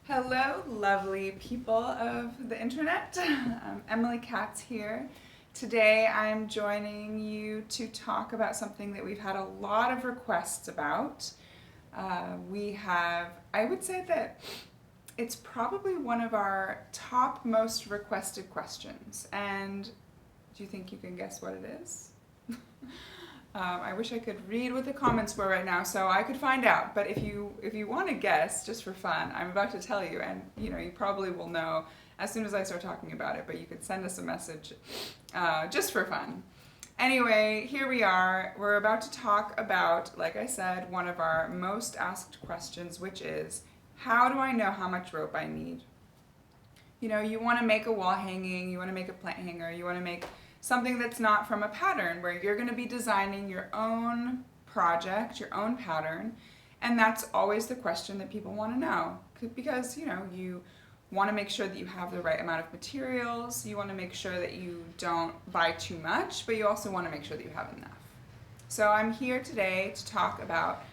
Hello, lovely people of the internet. Emily Katz here. Today I'm joining you to talk about something that we've had a lot of requests about. I would say that it's probably one of our top most requested questions. And do you think you can guess what it is? I wish I could read what the comments were right now so I could find out. But if you want to guess, just for fun, I'm about to tell you, and you probably will know as soon as I start talking about it. But you could send us a message just for fun. Anyway, here we are. We're about to talk about, like I said, one of our most asked questions, which is, how do I know how much rope I need? You want to make a wall hanging, you want to make a plant hanger, you want to make something that's not from a pattern, where you're going to be designing your own project, your own pattern, and that's always the question that people want to know, because you want to make sure that you have the right amount of materials, you want to make sure that you don't buy too much, but you also want to make sure that you have enough. So I'm here today to talk about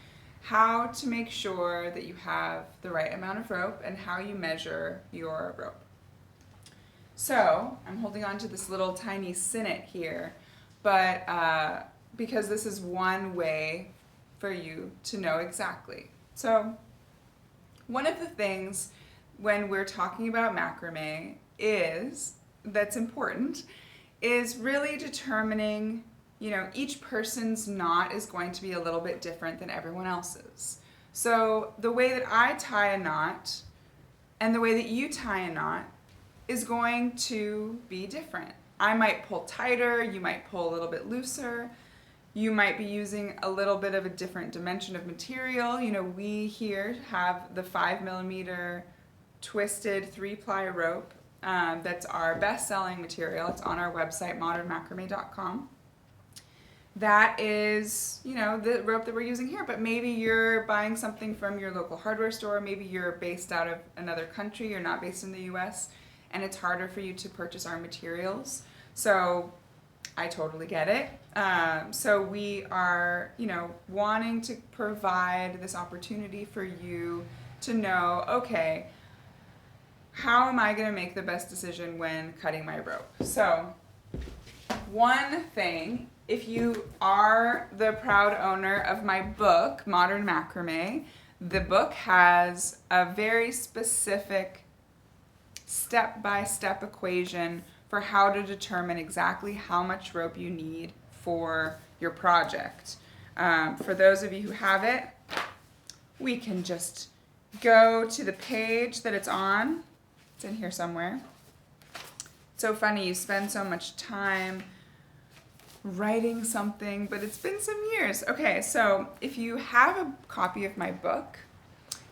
how to make sure that you have the right amount of rope and how you measure your rope. So I'm holding on to this little tiny sinnet here, but because this is one way for you to know exactly. So one of the things when we're talking about macrame that's important is really determining, each person's knot is going to be a little bit different than everyone else's. So the way that I tie a knot and the way that you tie a knot is going to be different. I might pull tighter, you might pull a little bit looser, you might be using a little bit of a different dimension of material. We here have the 5mm twisted 3-ply rope. That's our best-selling material. It's on our website, modernmacramé.com. That is, the rope that we're using here, but maybe you're buying something from your local hardware store, maybe you're based out of another country, you're not based in the US, and it's harder for you to purchase our materials. So I totally get it. So we are, wanting to provide this opportunity for you to know, okay, how am I going to make the best decision when cutting my rope? So one thing, if you are the proud owner of my book, Modern Macramé, the book has a very specific step-by-step equation for how to determine exactly how much rope you need for your project. For those of you who have it, we can just go to the page that it's on. It's in here somewhere. It's so funny, you spend so much time writing something, but it's been some years. Okay, so if you have a copy of my book,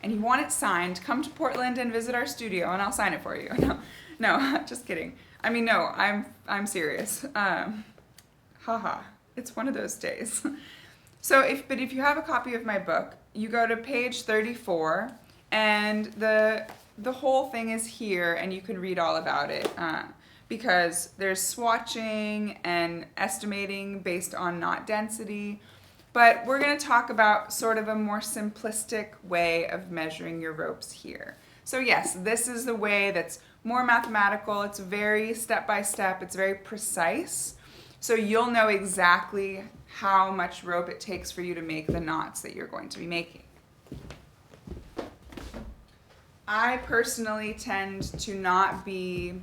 and you want it signed, come to Portland and visit our studio, and I'll sign it for you. No, just kidding. No, I'm serious. Haha, it's one of those days. So if you have a copy of my book, you go to page 34, and the whole thing is here, and you can read all about it. Because there's swatching and estimating based on knot density. But we're going to talk about sort of a more simplistic way of measuring your ropes here. So yes, this is the way that's more mathematical. It's very step-by-step. It's very precise. So you'll know exactly how much rope it takes for you to make the knots that you're going to be making. I personally tend to not be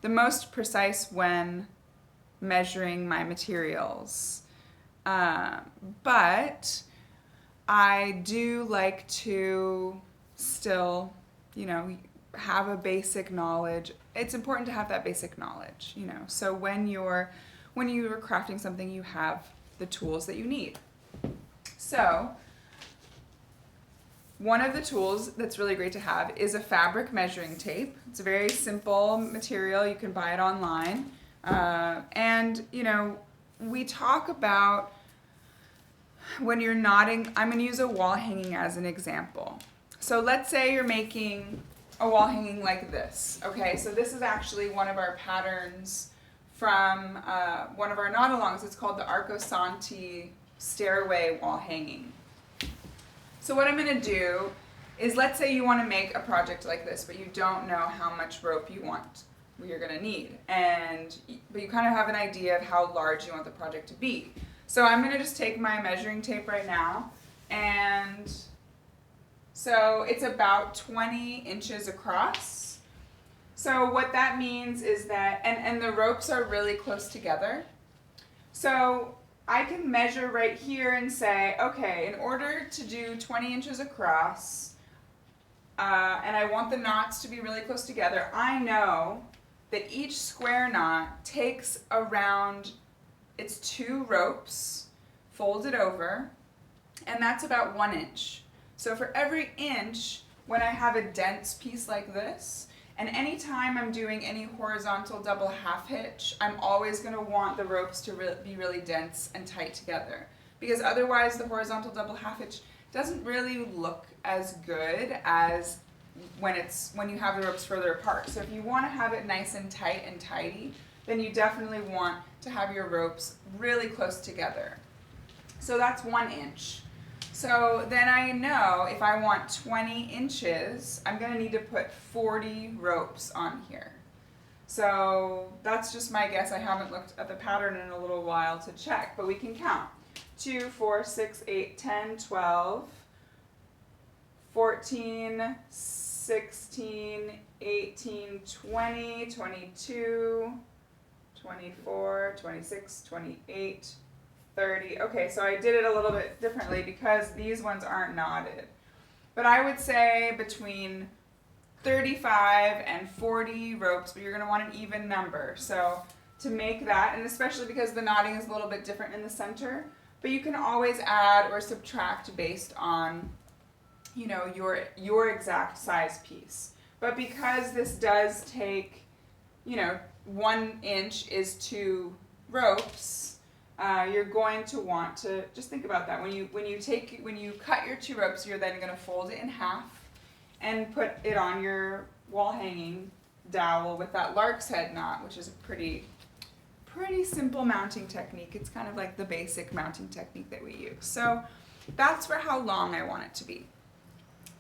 the most precise when measuring my materials. But I do like to still, have a basic knowledge. It's important to have that basic knowledge, so when you are crafting something, you have the tools that you need. So one of the tools that's really great to have is a fabric measuring tape. It's a very simple material. You can buy it online. And we talk about when you're knotting, I'm going to use a wall hanging as an example. So let's say you're making a wall hanging like this. Okay, so this is actually one of our patterns from one of our knot-alongs. It's called the Arcosanti Stairway wall hanging. So what I'm going to do is, let's say you want to make a project like this, but you don't know how much rope you're going to need, but you kind of have an idea of how large you want the project to be. So I'm going to just take my measuring tape right now, and so it's about 20 inches across. So what that means is that, and the ropes are really close together. So I can measure right here and say, okay, in order to do 20 inches across, and I want the knots to be really close together, I know that each square knot takes around, it's 2 ropes folded over, and that's about 1 inch. So for every inch, when I have a dense piece like this, and anytime I'm doing any horizontal double half hitch, I'm always going to want the ropes to be really dense and tight together. Because otherwise the horizontal double half hitch doesn't really look as good as when you have the ropes further apart. So if you want to have it nice and tight and tidy, then you definitely want to have your ropes really close together. So that's 1 inch. So then I know if I want 20 inches, I'm going to need to put 40 ropes on here. So that's just my guess. I haven't looked at the pattern in a little while to check, but we can count. 2, 4, 6, 8, 10, 12, 14, 16, 18, 20, 22, 24, 26, 28, 30. Okay, so I did it a little bit differently because these ones aren't knotted. But I would say between 35 and 40 ropes, but you're going to want an even number. So to make that, and especially because the knotting is a little bit different in the center, but you can always add or subtract based on, you know, your exact size piece. But because this does take, you know, 1 inch is 2 ropes, you're going to want to just think about that. When you cut your 2 ropes, you're then going to fold it in half and put it on your wall hanging dowel with that lark's head knot, which is a pretty simple mounting technique. It's kind of like the basic mounting technique that we use. So that's for how long I want it to be.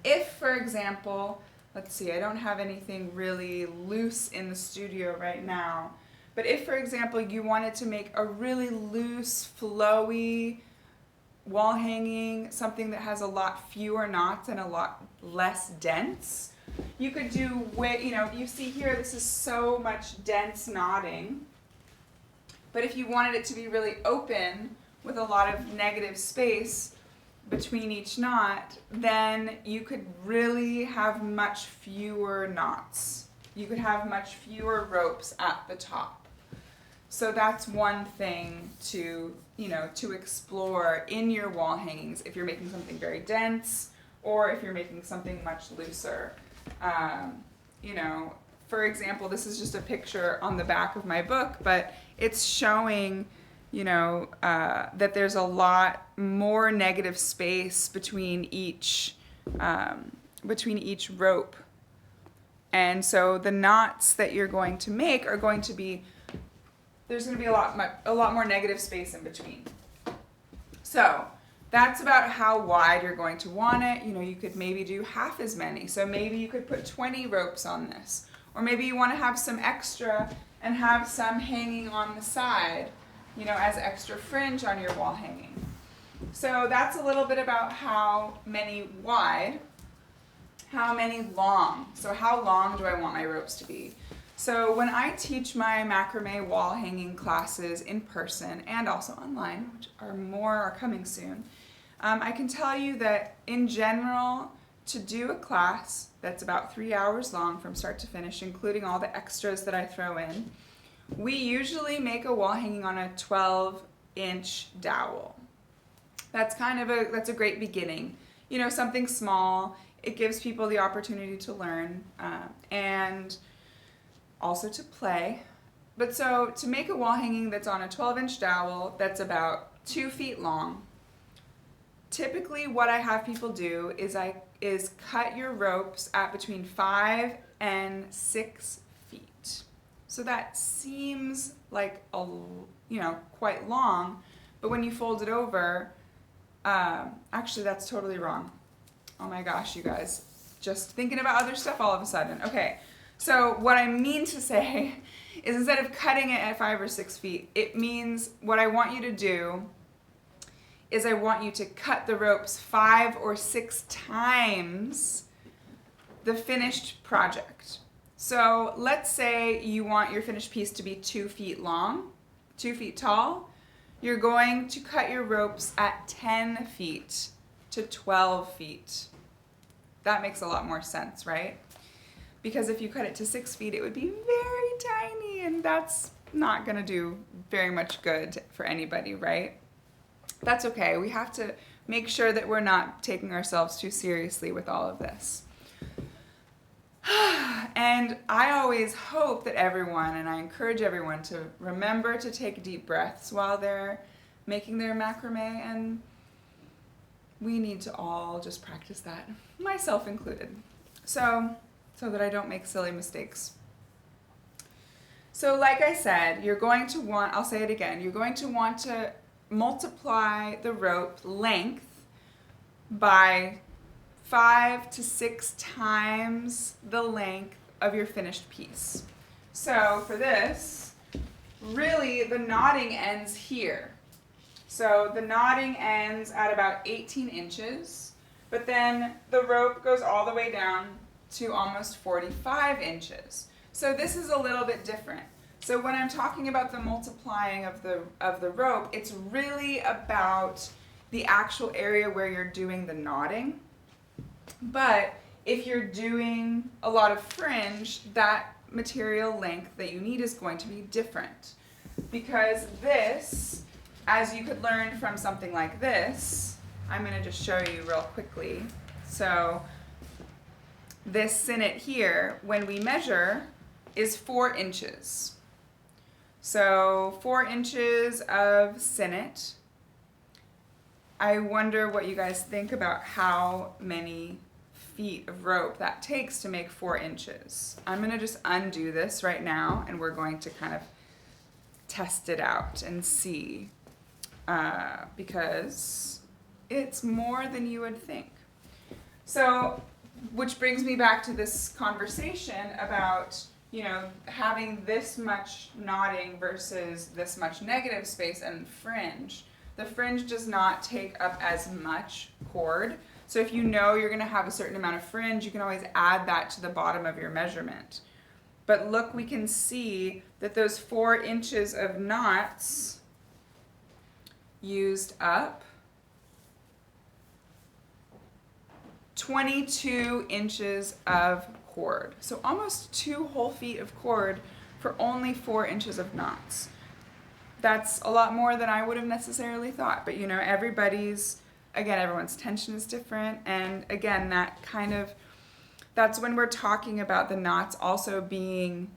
If, for example, let's see, I don't have anything really loose in the studio right now, but if, for example, you wanted to make a really loose, flowy wall hanging, something that has a lot fewer knots and a lot less dense, you could do, you see here, this is so much dense knotting. But if you wanted it to be really open with a lot of negative space between each knot, then you could really have much fewer knots. You could have much fewer ropes at the top. So that's one thing to explore in your wall hangings if you're making something very dense or if you're making something much looser. For example, this is just a picture on the back of my book, but it's showing, that there's a lot more negative space between each rope. And so the knots that you're going to make are going to be, there's going to be a lot more negative space in between. So that's about how wide you're going to want it. You could maybe do half as many. So maybe you could put 20 ropes on this. Or maybe you want to have some extra and have some hanging on the side, as extra fringe on your wall hanging. So that's a little bit about how many wide, how many long. So how long do I want my ropes to be? So when I teach my macrame wall hanging classes in person and also online, which are coming soon, I can tell you that in general, to do a class that's about 3 hours long from start to finish, including all the extras that I throw in, we usually make a wall hanging on a 12-inch dowel. That's a great beginning. Something small. It gives people the opportunity to learn and also to play. But so to make a wall hanging that's on a 12-inch dowel that's about 2 feet long, typically what I have people do is cut your ropes at between 5 and 6 feet. So that seems like quite long, but when you fold it over, actually that's totally wrong. Oh my gosh, you guys. just thinking about other stuff all of a sudden. Okay, so what I mean to say is instead of cutting it at 5 or 6 feet, it means what I want you to do is I want you to cut the ropes 5 or 6 times the finished project. So let's say you want your finished piece to be 2 feet long, 2 feet tall. You're going to cut your ropes at 10 feet to 12 feet. That makes a lot more sense, right? Because if you cut it to 6 feet, it would be very tiny, and that's not gonna do very much good for anybody, right? That's okay. We have to make sure that we're not taking ourselves too seriously with all of this. And I always hope that everyone, and I encourage everyone to remember to take deep breaths while they're making their macrame, and we need to all just practice that, myself included, so that I don't make silly mistakes. So like I said, you're going to want, I'll say it again, you're going to want to multiply the rope length by 5 to 6 times the length of your finished piece. So for this, really the knotting ends here. So the knotting ends at about 18 inches, but then the rope goes all the way down to almost 45 inches. So this is a little bit different. So when I'm talking about the multiplying of the rope, it's really about the actual area where you're doing the knotting. But if you're doing a lot of fringe, that material length that you need is going to be different. Because this, as you could learn from something like this, I'm going to just show you real quickly. So this sinnet here, when we measure, is 4 inches. So 4 inches of sinnet. I wonder what you guys think about how many feet of rope that takes to make 4 inches. I'm going to just undo this right now, and we're going to kind of test it out and see, because it's more than you would think. So, which brings me back to this conversation about, you know, having this much knotting versus this much negative space and fringe. The fringe does not take up as much cord. So if you know you're going to have a certain amount of fringe, you can always add that to the bottom of your measurement. But look, we can see that those 4 inches of knots used up 22 inches of cord. So almost 2 whole feet of cord for only 4 inches of knots. That's a lot more than I would have necessarily thought. But you know, everyone's tension is different. And again, that's when we're talking about the knots also being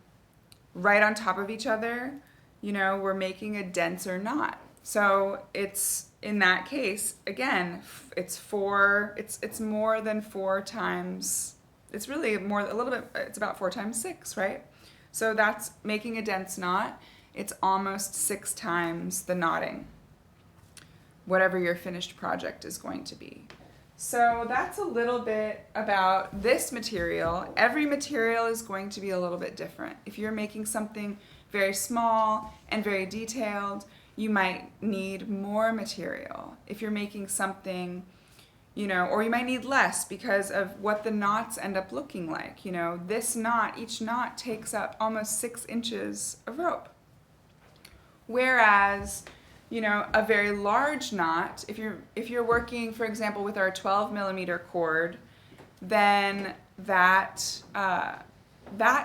right on top of each other. You know, we're making a denser knot. So it's, in that case, again, it's more than 4 times, it's really more, a little bit, it's about 4 times 6, right? So that's making a dense knot. It's almost 6 times the knotting, whatever your finished project is going to be. So that's a little bit about this material. Every material is going to be a little bit different. If you're making something very small and very detailed, you might need more material. If you're making something, you know, or you might need less because of what the knots end up looking like. You know, this knot, each knot takes up almost 6 inches of rope. Whereas, you know, a very large knot, if you're working, for example, with our 12 millimeter cord, then that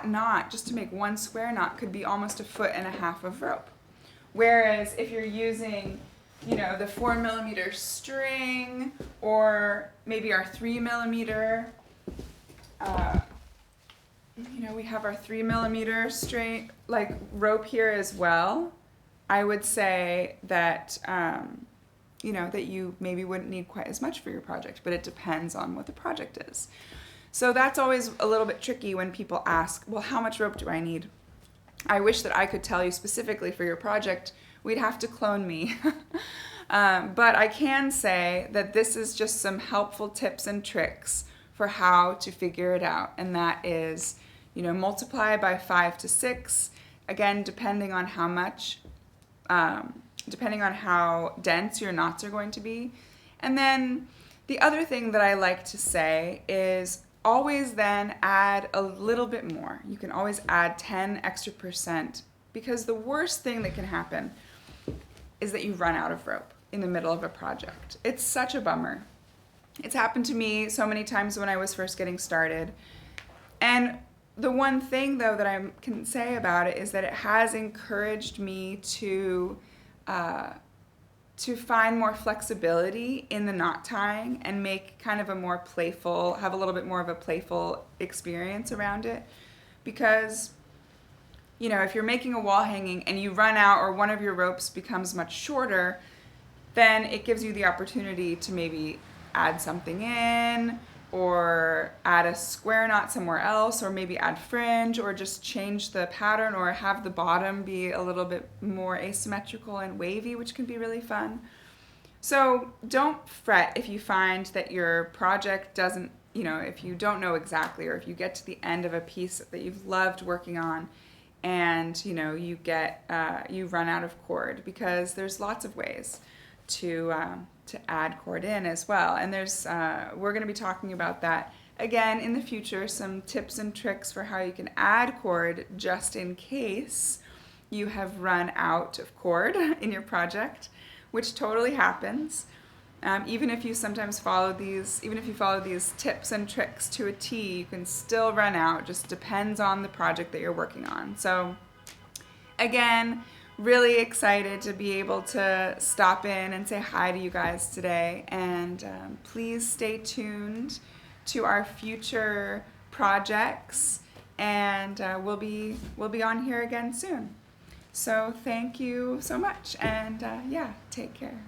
knot, just to make one square knot, could be almost 1.5 feet of rope. Whereas if you're using, you know, the 4 millimeter string, or maybe our 3 millimeter, you know, we have our 3 millimeter string, like rope here as well. I would say that, you know, that you maybe wouldn't need quite as much for your project, but it depends on what the project is. So that's always a little bit tricky when people ask, well, how much rope do I need? I wish that I could tell you specifically for your project. We'd have to clone me. But I can say that this is just some helpful tips and tricks for how to figure it out, and that is, multiply by 5 to 6, again, depending on how much, depending on how dense your knots are going to be. And then the other thing that I like to say is always then add a little bit more. You can always add 10 extra %, because the worst thing that can happen is that you run out of rope in the middle of a project. It's such a bummer. It's happened to me so many times when I was first getting started. And the one thing, though, that I can say about it is that it has encouraged me to find more flexibility in the knot tying and make kind of a more playful, have a little bit more of a playful experience around it. Because, if you're making a wall hanging and you run out or one of your ropes becomes much shorter, then it gives you the opportunity to maybe add something in, or add a square knot somewhere else, or maybe add fringe, or just change the pattern, or have the bottom be a little bit more asymmetrical and wavy, which can be really fun. So don't fret if you find that your project doesn't, if you don't know exactly, or if you get to the end of a piece that you've loved working on and, you run out of cord, because there's lots of ways to add cord in as well. And we're going to be talking about that again in the future, some tips and tricks for how you can add cord just in case you have run out of cord in your project, which totally happens. Even if you follow these tips and tricks to a T, you can still run out. Just depends on the project that you're working on. So again, really excited to be able to stop in and say hi to you guys today, and please stay tuned to our future projects, and we'll be on here again soon. So thank you so much, and take care.